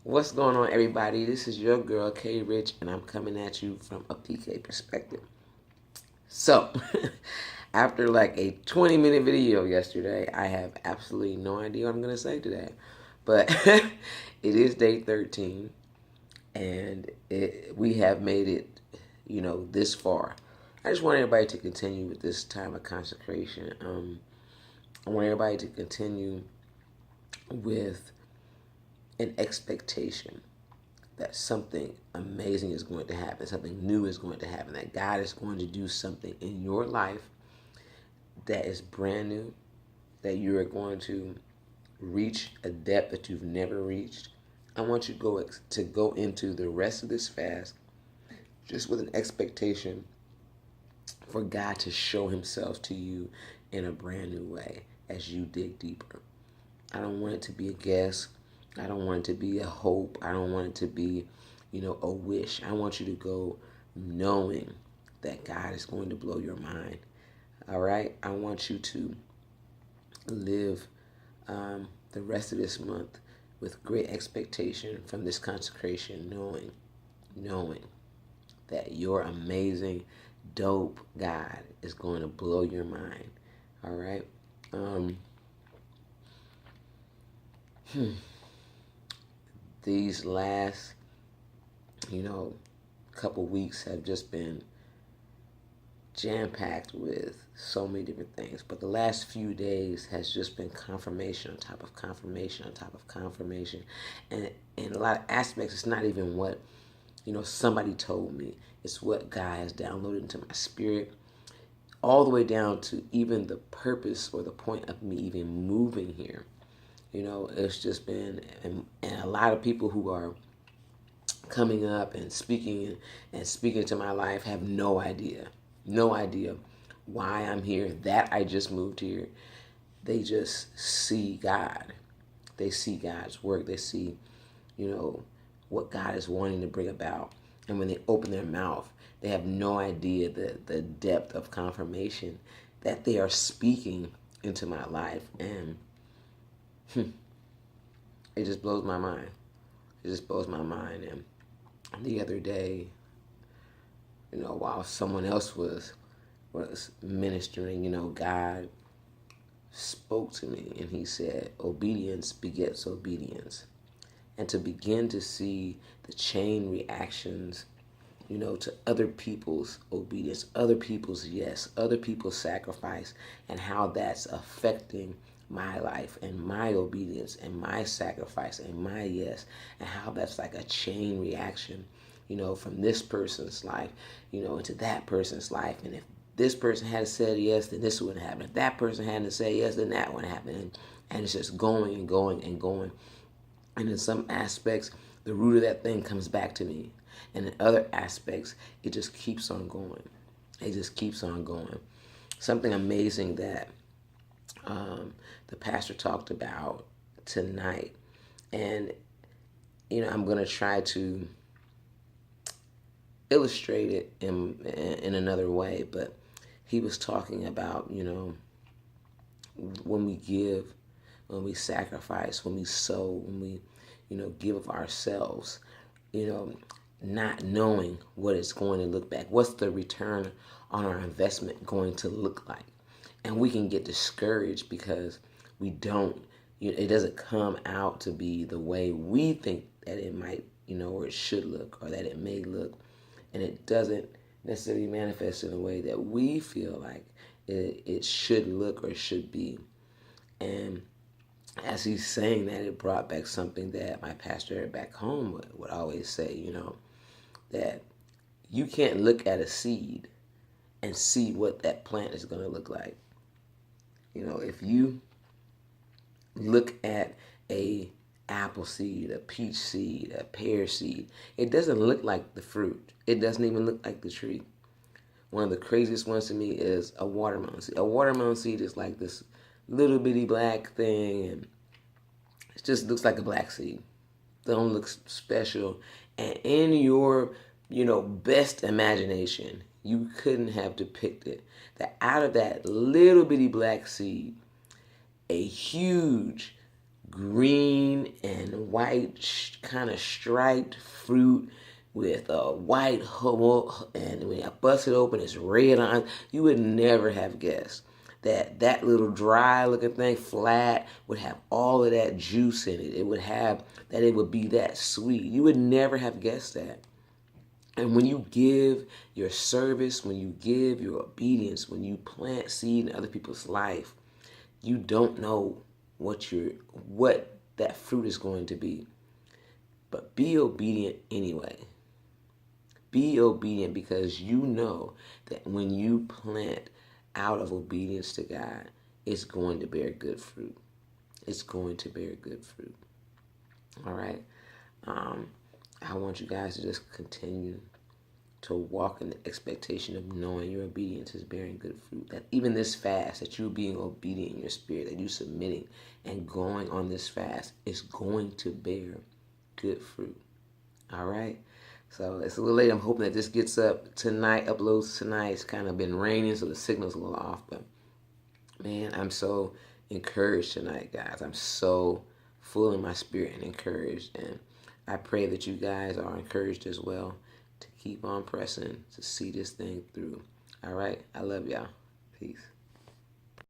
What's going on, everybody? This is your girl, K Rich, and I'm coming at you from a PK perspective. So, after like a 20-minute video yesterday, I have absolutely no idea what I'm going to say today. But it is day 13, and we have made it, this far. I just want everybody to continue with this time of consecration. I want everybody to continue with an expectation that something amazing is going to happen, something new is going to happen, that God is going to do something in your life that is brand new, that you are going to reach a depth that you've never reached. I want you to go into the rest of this fast just with an expectation for God to show himself to you in a brand new way as you dig deeper. I don't want it to be a guess. I don't want it to be a hope. I don't want it to be, a wish. I want you to go knowing that God is going to blow your mind. All right? I want you to live the rest of this month with great expectation from this consecration, knowing that your amazing, dope God is going to blow your mind. All right? Um, these last, couple weeks have just been jam packed with so many different things. But the last few days has just been confirmation on top of confirmation on top of confirmation. And in a lot of aspects, it's not even what, somebody told me. It's what God has downloaded into my spirit, all the way down to even the purpose or the point of me even moving here. It's just been, and a lot of people who are coming up and speaking to my life have no idea why I'm here, that I just moved here. They just see God. They see God's work. They see, what God is wanting to bring about. And when they open their mouth, they have no idea the depth of confirmation that they are speaking into my life. And it just blows my mind. It just blows my mind. And the other day, while someone else was ministering, God spoke to me and he said, obedience begets obedience. And to begin to see the chain reactions, to other people's obedience, other people's yes, other people's sacrifice, and how that's affecting my life and my obedience and my sacrifice and my yes, and how that's like a chain reaction, from this person's life, into that person's life. And if this person had said yes, then this wouldn't happen. If that person hadn't said yes, then that wouldn't happen. And it's just going and going and going. And in some aspects, the root of that thing comes back to me. And in other aspects, it just keeps on going. It just keeps on going. Something amazing that the pastor talked about tonight. And, I'm going to try to illustrate it in another way. But he was talking about, when we give, when we sacrifice, when we sow, when we, give of ourselves, not knowing what it's going to look back. What's the return on our investment going to look like? And we can get discouraged because we don't, it doesn't come out to be the way we think that it might, or it should look, or that it may look. And it doesn't necessarily manifest in a way that we feel like it should look or should be. And as he's saying that, it brought back something that my pastor back home would always say, that you can't look at a seed and see what that plant is going to look like. If you look at a apple seed, a peach seed, a pear seed, it doesn't look like the fruit. It doesn't even look like the tree. One of the craziest ones to me is a watermelon seed. A watermelon seed is like this little bitty black thing, and it just looks like a black seed. Don't look special. And in your, best imagination, you couldn't have depicted that out of that little bitty black seed, a huge green and white kind of striped fruit with a white hole, and when I bust it open, it's red on. You would never have guessed that that little dry looking thing, flat, would have all of that juice in it. It would have that. It would be that sweet. You would never have guessed that. And when you give your service, when you give your obedience, when you plant seed in other people's life, you don't know what that fruit is going to be. But be obedient anyway. Be obedient, because you know that when you plant out of obedience to God, it's going to bear good fruit. It's going to bear good fruit. All right. I want you guys to just continue to walk in the expectation of knowing your obedience is bearing good fruit. That even this fast, that you being obedient in your spirit, that you submitting and going on this fast is going to bear good fruit. All right. So it's a little late. I'm hoping that this gets up tonight, uploads tonight. It's kind of been raining, so the signal's a little off. But man, I'm so encouraged tonight, guys. I'm so full in my spirit and encouraged. And I pray that you guys are encouraged as well to keep on pressing to see this thing through. All right. I love y'all. Peace.